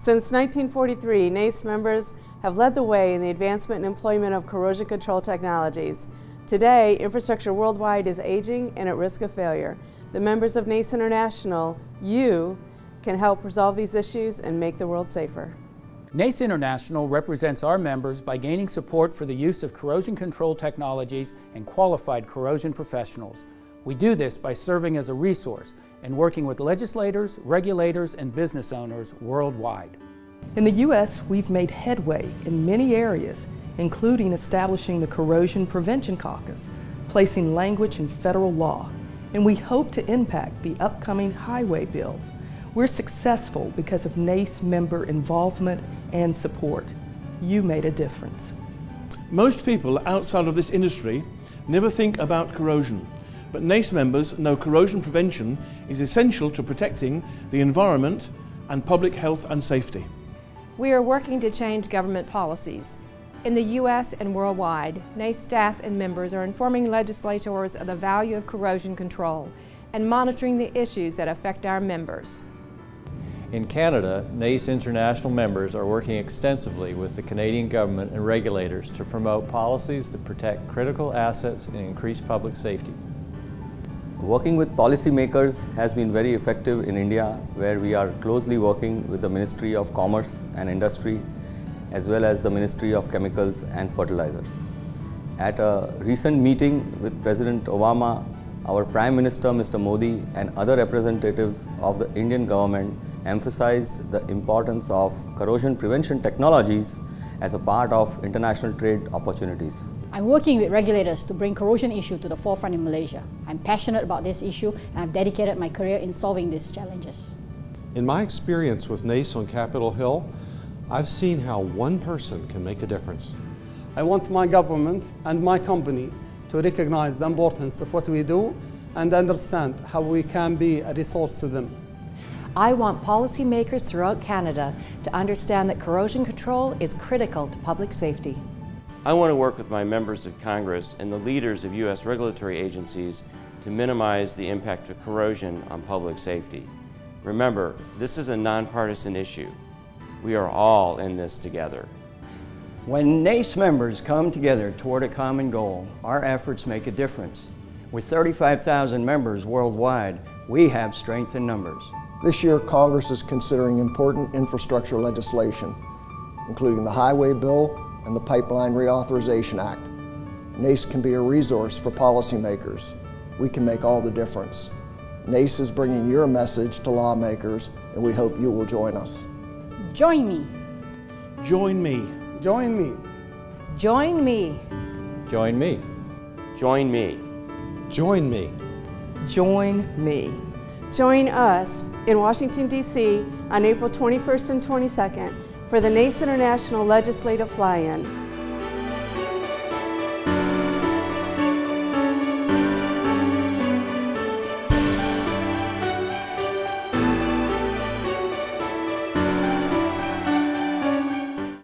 Since 1943, NACE members have led the way in the advancement and employment of corrosion control technologies. Today, infrastructure worldwide is aging and at risk of failure. The members of NACE International, you, can help resolve these issues and make the world safer. NACE International represents our members by gaining support for the use of corrosion control technologies and qualified corrosion professionals. We do this by serving as a resource and working with legislators, regulators, and business owners worldwide. In the U.S., we've made headway in many areas, including establishing the Corrosion Prevention Caucus, placing language in federal law, and we hope to impact the upcoming highway bill. We're successful because of NACE member involvement and support. You made a difference. Most people outside of this industry never think about corrosion, but NACE members know corrosion prevention is essential to protecting the environment and public health and safety. We are working to change government policies. In the U.S. and worldwide, NACE staff and members are informing legislators of the value of corrosion control and monitoring the issues that affect our members. In Canada, NACE International members are working extensively with the Canadian government and regulators to promote policies that protect critical assets and increase public safety. Working with policymakers has been very effective in India, where we are closely working with the Ministry of Commerce and Industry as well as the Ministry of Chemicals and Fertilizers. At a recent meeting with President Obama, our Prime Minister Mr. Modi and other representatives of the Indian government emphasized the importance of corrosion prevention technologies as a part of international trade opportunities. I'm working with regulators to bring corrosion issue to the forefront in Malaysia. I'm passionate about this issue and I've dedicated my career in solving these challenges. In my experience with NACE on Capitol Hill, I've seen how one person can make a difference. I want my government and my company to recognize the importance of what we do and understand how we can be a resource to them. I want policymakers throughout Canada to understand that corrosion control is critical to public safety. I want to work with my members of Congress and the leaders of U.S. regulatory agencies to minimize the impact of corrosion on public safety. Remember, this is a nonpartisan issue. We are all in this together. When NACE members come together toward a common goal, our efforts make a difference. With 35,000 members worldwide, we have strength in numbers. This year, Congress is considering important infrastructure legislation, including the Highway Bill and the Pipeline Reauthorization Act. NACE can be a resource for policymakers. We can make all the difference. NACE is bringing your message to lawmakers, and we hope you will join us. Join me. Join me. Join me. Join me. Join me. Join me. Join me. Join me. Join us in Washington, D.C. on April 21st and 22nd for the NACE International Legislative Fly-In.